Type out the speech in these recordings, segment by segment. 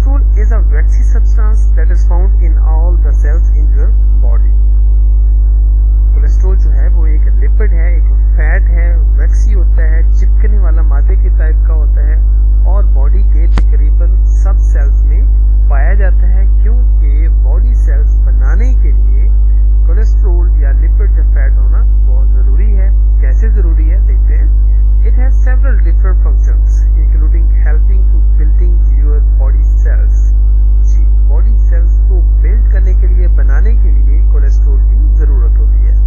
Cholesterol is a waxy substance that is found in all the cells in your body. Cholesterol जो है वो एक lipid है, एक फैट है, वैक्सी होता है, चिपकने वाला मादे के टाइप का होता है और बॉडी के तकरीबन सब सेल्स में पाया जाता है, क्योंकि बॉडी सेल्स बनाने के लिए कोलेस्ट्रॉल या लिपिड या फैट होना बहुत ज़रूरी है। कैसे ज़रूरी है देखते हैं। It has several different functions including helping to building your body cells. जी, बॉडी सेल्स को बिल्ड करने के लिए, बनाने के लिए कोलेस्ट्रॉल की ज़रूरत होती है।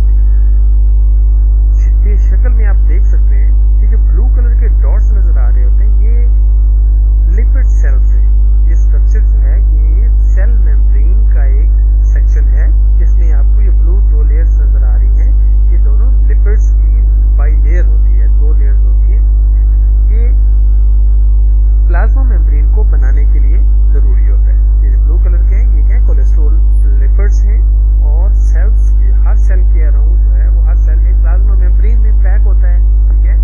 ये शक्ल में आप देख सकते हैं कि जो ब्लू कलर के डॉट्स नजर आ रहे होते हैं ये लिपिड सेल्स है। ये स्ट्रक्चर जो है ये सेल मेम्ब्रेन का एक सेक्शन है, जिसमें आपको ये ब्लू दो लेयर्स नजर आ रही हैं। ये दोनों लिपिड्स की बाई लेयर होती है, दो लेयर्स होती है। ये प्लाज्मा मेम्ब्रेन को बनाने के लिए जरूरी होता है। ये ब्लू कलर के हैं, ये क्या कोलेस्ट्रॉल लिपिड्स हैं और सेल्स के हर सेल के अराउंड जो है वो हर सेल एक प्लाज्मा मेम्ब्रेन में पैक होता है, ठीक है।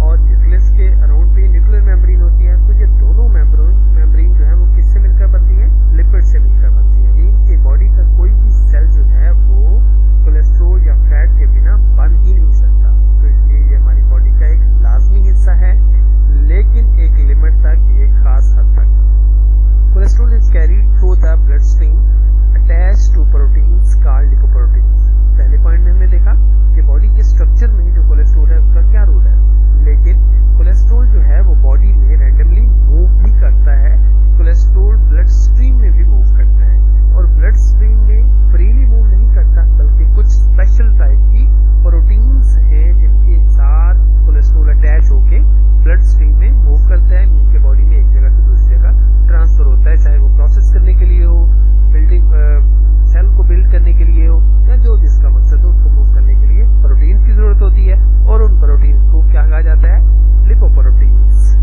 और न्यूक्लियस के अराउंड भी न्यूक्लियर मेम्ब्रेन होती है। तो ये दोनों मेम्ब्रेन जो है वो किससे मिलकर बनती है? लिपिड से मिलकर बनती है। मीन कि बॉडी का कोई भी सेल जो है वो कोलेस्ट्रॉल या फैट के बिना बन ही नहीं सकता। तो इसलिए ये हमारी बॉडी का एक लाजमी हिस्सा है, लेकिन एक लिमिट तक, एक खास हद तक। Cholesterol is carried through the blood stream attached to proteins called lipoproteins. पहले पॉइंट में हमने देखा कि बॉडी के स्ट्रक्चर में जो कोलेस्ट्रॉल है उसका क्या रोल है, लेकिन कोलेस्ट्रॉल जो है वो बॉडी में रैंडमली मूव भी करता है। कोलेस्ट्रॉल ब्लड स्ट्रीम में भी मूव करता है और ब्लड स्ट्रीम में फ्रीली मूव नहीं करता, बल्कि कुछ स्पेशल टाइप की प्रोटीन्स हैं जिनके साथ कोलेस्ट्रॉल अटैच होके ब्लड स्ट्रीम में मूव करता है। मीन के बॉडी में एक जगह से दूसरी जगह ट्रांसफर होता है, चाहे वो प्रोसेस करने के लिए हो, बिल्डिंग सेल को बिल्ड करने के लिए हो, या जो जिसका मकसद हो उसको मूव करने के लिए प्रोटीन्स की जरूरत होती है। और उन प्रोटीन्स को क्या कहा जाता है? लिपोप्रोटीन्स।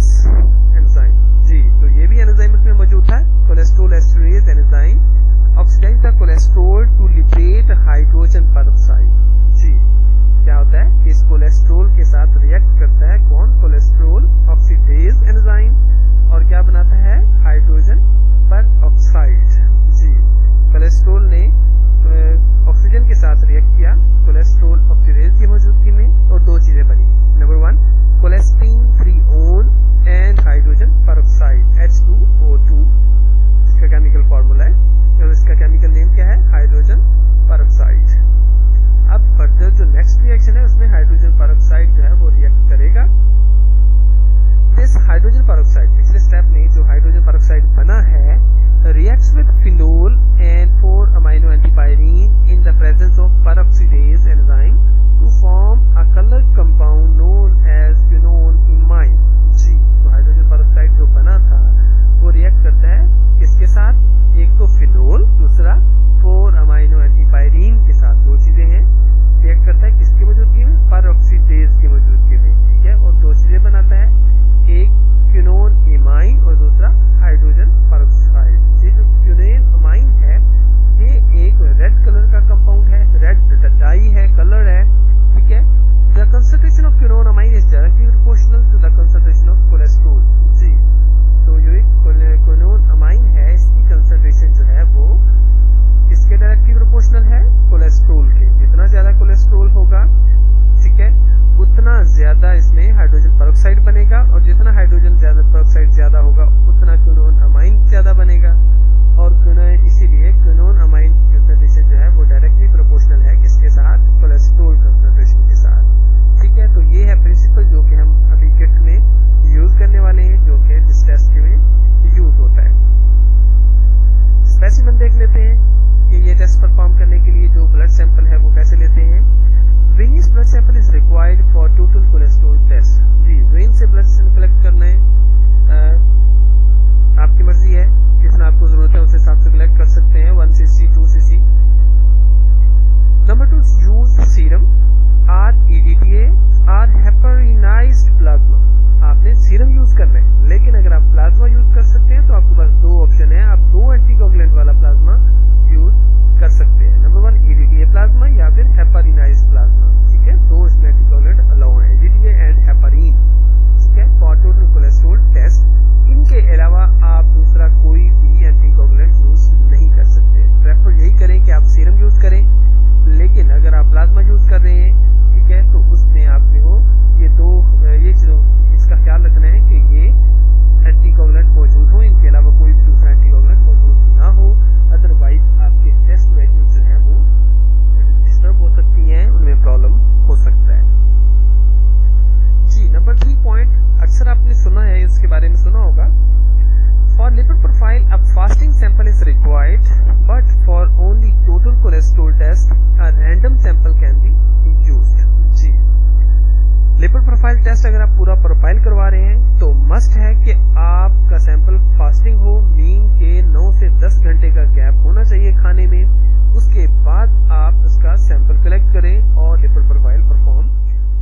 Esterase enzyme. जी, तो ये भी एंजाइम इसमें मौजूद है, cholesterol esterase enzyme oxidize the cholesterol to liberate hydrogen peroxide. जी, क्या होता है, इस कोलेस्ट्रॉल के साथ रिएक्ट करता है कौन, कोलेस्ट्रॉल ऑक्सीडेज एंजाइम, और क्या बनाता है, हाइड्रोजन पेरोक्साइड। जी, कोलेस्ट्रॉल ने ऑक्सीजन के साथ रिएक्ट किया कोलेस्ट्रॉल ऑक्सीडेज की मौजूदगी में, और दो चीजें बनी। Number 1 cholestene freon and hydrogen peroxide H2O2, इसका केमिकल फॉर्मूला है, और इसका केमिकल नेम क्या है, हाइड्रोजन पेरोक्साइड। अब फर्दर जो नेक्स्ट रिएक्शन है उसमें हाइड्रोजन पेरोक्साइड जो है वो रिएक्ट करेगा। दिस हाइड्रोजन पेरोक्साइड, पिछले स्टेप में जो हाइड्रोजन पेरोक्साइड बना है, reacts with phenol and 4-amino antipyrine in the presence of peroxidase enzyme to form a colored compound known as quinoline। जी, तो हाइड्रोजन पेरोक्साइड जो बना था वो रिएक्ट करता है किसके साथ, एक तो फिनोल, दूसरा 4-amino antipyrine के साथ, दो चीजें हैं, रिएक्ट करता है किसकी मौजूदगी में, पेरोक्सीडेज की मौजूदगी में, ठीक है, और दो चीजें बनाता है, एक क्विनोलामाइन और दूसरा हाइड्रोजन पेरोक्साइड। ये जो क्विनोलामाइन है ये एक रेड कलर का कंपाउंड है, रेड डाई है, कलर है, ठीक है। The concentration of quinolamine is directly proportional to the concentration of cholesterol. जी, तो जो क्विनोलामाइन है इसकी कंसंट्रेशन जो है वो किसके डायरेक्टली प्रोपोर्शनल है, कोलेस्ट्रॉल के। जितना ज्यादा कोलेस्ट्रॉल होगा, ठीक है, उतना ज्यादा इसमें हाइड्रोजन पेरोक्साइड बनेगा, और जितना हाइड्रोजन पेरोक्साइड ज्यादा होगा उतना क्विनोलामाइन ज्यादा बनेगा, और इसीलिए क्विनोलामाइन कंसंट्रेशन जो है वो डायरेक्टली प्रोपोर्शनल है किसके साथ, कोलेस्ट्रॉल कंसंट्रेशन के साथ, ठीक है। तो ये है प्रिंसिपल जो कि हम अभी किट में यूज करने वाले हैं, जो कि इस टेस्ट में यूज होता है। स्पेसिमेन देख लेते हैं कि ये टेस्ट परफॉर्म करने के लिए जो ब्लड सैंपल है वो कैसे लेते हैं। Venous blood sample is required for total cholesterol test. जी, वेन से ब्लड सैंपल कलेक्ट करना है, आपकी मर्जी है, जितना आपको जरूरत है उस हिसाब से कलेक्ट कर सकते हैं, 1 cc 2 cc। Number 2 use serum or EDTA or heparinized plasma. आपने सीरम यूज करना है, लेकिन अगर आप प्लाज्मा यूज कर सकते हैं तो आपके पास दो ऑप्शन है, आप दो एंटीकोगुलेंट वाला प्लाज्मा यूज कर सकते हैं। नंबर 1 EDTA प्लाज्मा या फिर हेपरिनाइज्ड प्लाज्मा, ठीक है, दो इसमें एंटीकोगुलेंट अलाउ है, EDTA एंड हेपरिन, ठीक है, फॉर टोटल कोलेस्ट्रॉल टेस्ट। इनके अलावा आप दूसरा कोई भी एंटीकोगुलेंट यूज नहीं कर सकते। प्रेफर यही करें कि आप सीरम यूज करें, लेकिन अगर आप प्लाज्मा यूज कर रहे हैं, ठीक है, तो उसमें आपने हो ये चीजों इसका ख्याल रखना है कि ये एंटीकोगुलेंट मौजूद हो, इनके अलावा कोई भी दूसरा एंटीकोगुलेंट मौजूद ना हो, अदरवाइज आपके टेस्ट वैल्यूज जो है वो डिस्टर्ब हो सकती हैं, उनमें प्रॉब्लम हो सकता है। जी, नंबर 3 पॉइंट अक्सर आपने सुना है, इसके बारे में सुना होगा, for lipid profile a fasting sample is required, but for only total cholesterol test a random sample can be used. जी, लिपिड प्रोफाइल टेस्ट अगर आप पूरा प्रोफाइल करवा रहे हैं तो मस्ट है कि आपका सैंपल फास्टिंग हो, मीन के 9 से 10 घंटे का गैप होना चाहिए खाने में, उसके बाद आप उसका सैंपल कलेक्ट करें और लिपिड प्रोफाइल परफॉर्म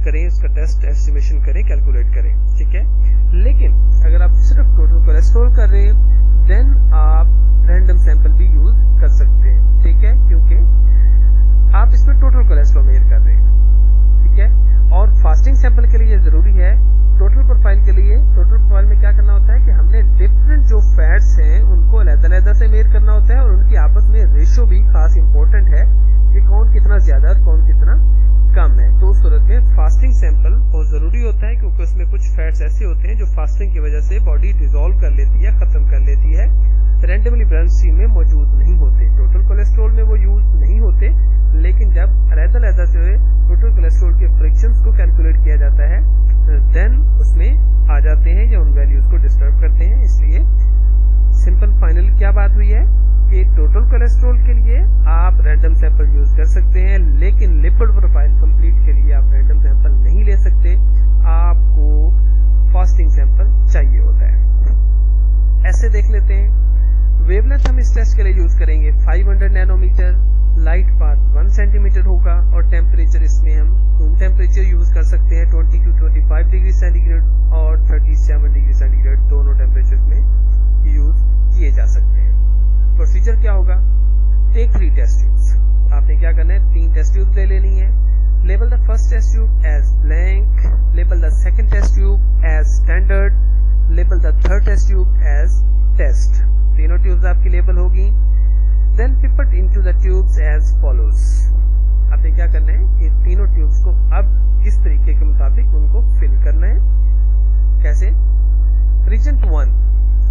करें, उसका टेस्ट एस्टिमेशन करें, कैलकुलेट करें, ठीक है। लेकिन अगर आप सिर्फ टोटल कोलेस्ट्रॉल कर रहे हैं देन आप रैंडम सैंपल भी यूज कर सकते हैं, ठीक है, क्योंकि आप इसमें टोटल कोलेस्ट्रॉल मेजर कर रहे हैं, ठीक है। और फास्टिंग सैंपल के लिए जरूरी है, टोटल प्रोफाइल के लिए, टोटल प्रोफाइल में क्या करना होता है कि हमने डिफरेंट जो फैट्स हैं उनको अलग-अलग से मेजर करना होता है, और उनकी आपस में रेशियो भी खास इंपॉर्टेंट है कि कौन कितना ज्यादा और कौन कितना कम है। तो उस सूरत में फास्टिंग सैंपल बहुत जरूरी होता है, क्योंकि उसमें कुछ फैट्स ऐसे होते हैं जो फास्टिंग की वजह से बॉडी डिसॉल्व कर लेती है, खत्म कर लेती है, रैंडमली ब्लड स्ट्रीम में मौजूद नहीं होते। टोटल कोलेस्ट्रॉल में वो यूज नहीं होते, लेकिन जब अलग-अलग से टोटल कोलेस्ट्रॉल के फ्रैक्शंस को कैलकुलेट किया जाता है देन उसमें आ जाते हैं या उन वैल्यूज को डिस्टर्ब करते हैं। इसलिए सिंपल फाइनल क्या बात हुई है कि टोटल कोलेस्ट्रॉल के लिए आप रैंडम सैंपल यूज कर सकते हैं, लेकिन लिपिड प्रोफाइल कंप्लीट के लिए आप रैंडम सैंपल नहीं ले सकते, आपको फास्टिंग सैंपल चाहिए होता है। ऐसे देख लेते हैं, वेवलेंथ हम इस टेस्ट के लिए यूज करेंगे 500 नैनोमीटर, लाइट पाथ 1 सेंटीमीटर होगा, और टेम्परेचर इसमें हम रूम टेम्परेचर यूज कर सकते हैं 20 to 25 डिग्री सेंटीग्रेड और 37 degree first test tube as blank, label the second test tube as standard, label the third test tube as test. तीनों tubes आपकी लेबल होगी. Then pipette into the tubes as follows. आपने क्या करना है कि तीनों ट्यूब्स को अब इस तरीके के मुताबिक उनको फिल करना है. कैसे? रीजेंट 1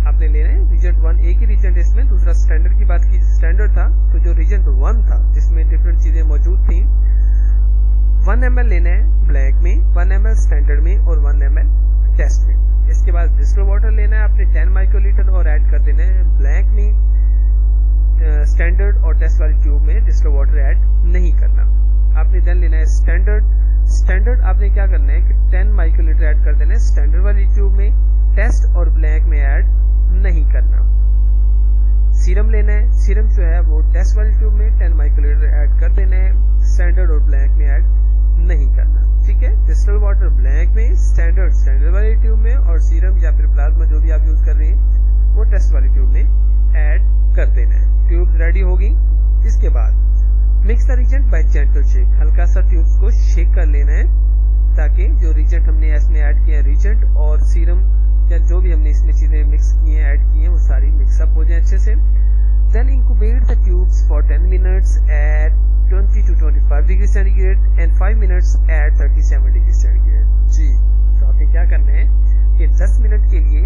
आपने लेना है. रीजेंट 1 एक ही रीजेंट है इसमें. दूसरा स्टैंडर्ड की बात की, स्टैंडर्ड था तो जो रीजेंट 1 था जिसमें डिफरेंट चीजें मौजूद थी, 1 ml लेना है ब्लैक में, 1 ml स्टैंडर्ड में और 1 ml टेस्ट में. इसके बाद डिस्टिल वाटर लेना है आपने 10 माइक्रोलीटर और ऐड कर देना है ब्लैक में. स्टैंडर्ड और टेस्ट वाली ट्यूब में डिस्टिल वाटर ऐड नहीं करना. आपने देन लेना है स्टैंडर्ड. स्टैंडर्ड आपने क्या करना है कि 10 माइक्रोलीटर ऐड कर देना है स्टैंडर्ड वाली ट्यूब में. टेस्ट और ब्लैक में ऐड नहीं करना. सीरम लेना है. सीरम जो है वो टेस्ट वाली ट्यूब में 10 माइक्रोलीटर ऐड कर देना है. स्टैंडर्ड और ब्लैक में ऐड नहीं करना. ठीक है. डिस्टिल वाटर ब्लैक में, स्टैंडर्ड वाली ट्यूब में और सीरम या फिर प्लाज्मा जो भी आप यूज कर रहे हैं वो टेस्ट वाली ट्यूब में ऐड कर देना है. ट्यूब रेडी होगी. इसके बाद mix the reagent by gentle shake. हल्का सा ट्यूब्स को शेक कर लेना है ताकि जो रीजेंट हमने इसमें ऐड किया, रीजेंट और सीरम या जो भी हमने इसमें चीजें मिक्स की हैं, ऐड की हैं, वो सारी मिक्सअप हो जाए अच्छे से. Then incubate the tubes for 10 minutes at 20 to 25 degree centigrade and 5 minutes at 37 degree centigrade. जी, तो आपने क्या करना है कि 10 मिनट के लिए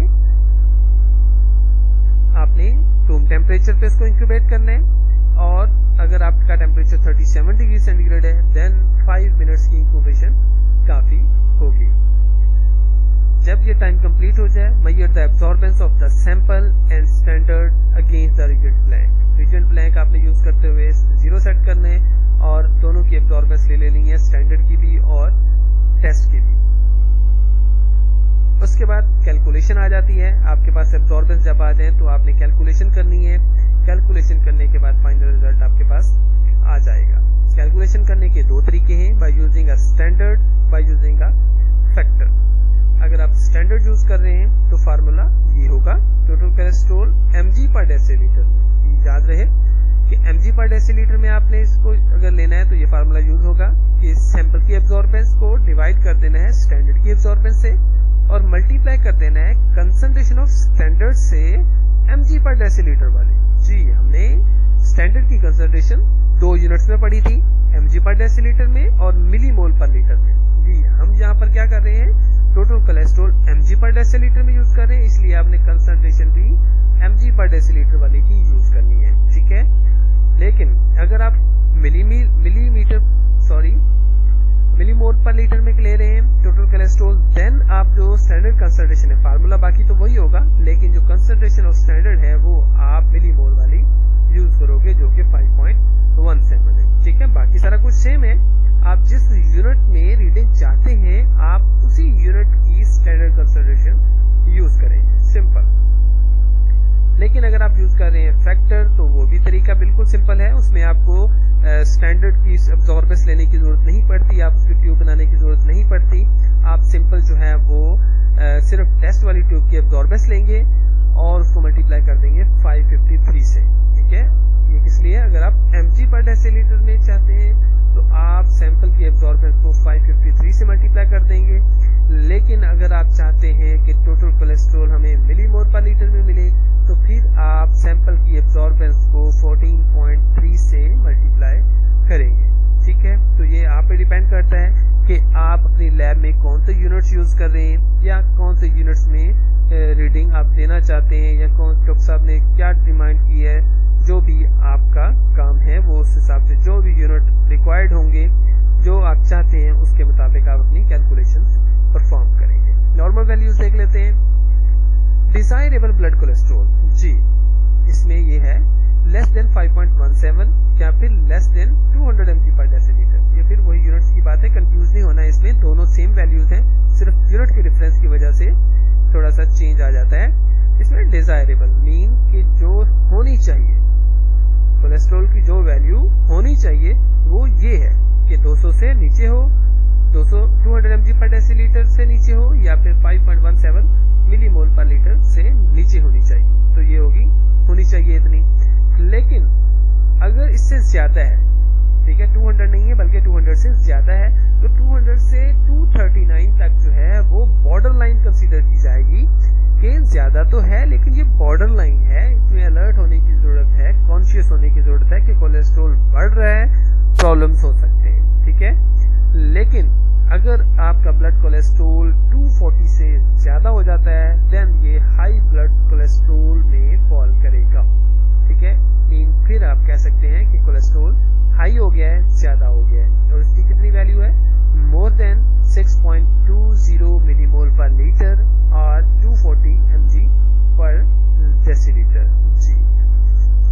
आपने रूम टेम्परेचर पे इसको इंक्यूबेट करना है. और अगर आपका टेम्परेचर 37 डिग्री सेंटीग्रेड है देन 5 मिनट्स की इंक्यूबेशन काफी होगी. जब ये टाइम कंप्लीट हो जाए, measure the absorbance of the sample and standard against the reagent blank. Reagent blank आपने यूज करते हुए 0 सेट करना है और दोनों की एब्जॉर्बेंस ले लेनी है, स्टैंडर्ड की भी और टेस्ट की भी. उसके बाद कैलकुलेशन आ जाती है. आपके पास एब्जॉर्बेंस जब आ जाए तो आपने कैलकुलेशन करनी है. कैलकुलेशन करने के बाद फाइनल रिजल्ट आपके पास आ जाएगा. कैलकुलेशन करने के दो तरीके हैं, by using a standard, by using a factor. अगर आप स्टैंडर्ड यूज कर रहे हैं तो फार्मूला ये होगा, टोटल कोलेस्ट्रॉल mg पर डेसीलीटर. याद रहे कि mg पर डेसीलीटर में आपने इसको अगर लेना है तो ये फार्मूला यूज होगा कि सैंपल की एब्जॉर्बेंस को डिवाइड कर देना है स्टैंडर्ड की एब्जॉर्बेंस से और मल्टीप्लाई कर देना है कंसंट्रेशन ऑफ स्टैंडर्ड से mg पर डेसीलीटर वाली. जी, हमने स्टैंडर्ड की कंसंट्रेशन 2 यूनिट्स में पढ़ी थी, mg पर डेसीलीटर में और मिलीमोल पर लीटर में. जी, हम यहाँ पर क्या कर रहे हैं, टोटल कोलेस्ट्रॉल mg पर डेसीलीटर में यूज कर रहे हैं, इसलिए आपने कंसंट्रेशन भी mg पर डेसीलीटर वाली की यूज करनी है. ठीक है. लेकिन अगर आप मिलीमोल पर लीटर में ले रहे हैं टोटल कोलेस्ट्रॉल, देन आप जो स्टैंडर्ड कंसंट्रेशन है, फार्मूला बाकी तो वही होगा लेकिन जो कंसंट्रेशन ऑफ स्टैंडर्ड है वो आप मिलीमोल वाली यूज करोगे जो कि 5.17 है. ठीक है. बाकी सारा कुछ सेम है. आप जिस यूनिट में रीडिंग चाहते हैं आप उसी यूनिट की स्टैंडर्ड कंसंट्रेशन यूज करेंगे. सिंपल. लेकिन अगर आप यूज कर रहे हैं फैक्टर तो वो भी तरीका बिल्कुल सिंपल है. उसमें आपको स्टैंडर्ड की एब्जॉर्बेंस लेने की जरूरत नहीं पड़ती, आप उसकी ट्यूब बनाने की जरूरत नहीं पड़ती. आप सिंपल जो है वो सिर्फ टेस्ट वाली ट्यूब की एब्जॉर्बेंस लेंगे और उसको मल्टीप्लाई कर देंगे 553 से. ठीक है. ये किस लिए? अगर आप mg पर डेसीलीटर में चाहते हैं तो आप सैंपल की एब्जॉर्बेंस को 553 से मल्टीप्लाई कर देंगे. लेकिन अगर आप चाहते हैं कि टोटल कोलेस्ट्रॉल हमें मिलीमोल पर लीटर में मिले तो फिर आप सैंपल की एब्जॉर्बेंस को 14.3 से मल्टीप्लाई करेंगे. ठीक है. तो ये आप पे डिपेंड करता है कि आप अपनी लैब में कौन से यूनिट्स यूज कर रहे हैं या कौन से यूनिट्स में रीडिंग आप देना चाहते हैं या कौन डॉक्टर साहब ने क्या डिमांड की है. जो भी आपका काम है वो उस हिसाब से जो भी यूनिट रिक्वायर्ड होंगे, जो आप चाहते हैं उसके मुताबिक आप अपनी कैलकुलेशन परफॉर्म करेंगे. नॉर्मल वैल्यूज देख लेते हैं. Desirable blood cholesterol. जी, इसमें ये है लेस देन 5.17 या फिर लेस देन 200 mg पर डेसीलीटर. ये फिर वही यूनिट्स की बात है, कंफ्यूज नहीं होना. इसमें दोनों सेम वैल्यूज हैं, सिर्फ यूनिट के डिफरेंस की वजह से थोड़ा सा चेंज आ जाता है. इसमें डिजायरेबल मीन कि जो होनी चाहिए, कोलेस्ट्रॉल की जो वैल्यू होनी चाहिए वो ये है कि 200 से नीचे हो, 200 mg पर डेसीलीटर से नीचे हो या फिर 5.17 मिलीमोल पर लीटर से नीचे होनी चाहिए. तो ये होनी चाहिए इतनी. लेकिन अगर इससे ज्यादा है ठीक है, 200 नहीं है बल्कि 200 से ज्यादा है, तो 200 से 239 तक जो है वो बॉर्डर लाइन कंसीडर की जाएगी कि ज्यादा तो है लेकिन ये बॉर्डर लाइन है, इसमें अलर्ट होने की जरूरत है, कॉन्शियस होने की जरूरत है कि कोलेस्ट्रॉल बढ़ रहा है, प्रॉब्लम्स हो सकते हैं। ठीक है, लेकिन अगर आपका ब्लड कोलेस्ट्रॉल 240 से ज्यादा हो जाता है देन ये हाई ब्लड कोलेस्ट्रॉल में फॉल करेगा। ठीक है, फिर आप कह सकते हैं कि कोलेस्ट्रॉल हाई हो गया है, ज्यादा हो गया है, और इसकी कितनी वैल्यू है, मोर देन 6.20 मिलीमोल पर लीटर और 240 mg पर डेसीलीटर। जी,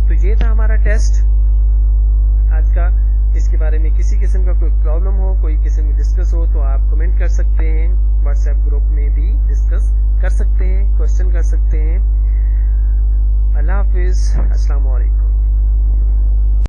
तो ये था हमारा टेस्ट आज का। इसके बारे में किसी किस्म का कोई प्रॉब्लम हो, कोई किस्म की डिस्कस हो तो आप कमेंट कर सकते हैं, व्हाट्सएप ग्रुप में भी डिस्कस कर सकते हैं, क्वेश्चन कर सकते हैं। अल्लाह हाफिज, अस्सलाम वालेकुम।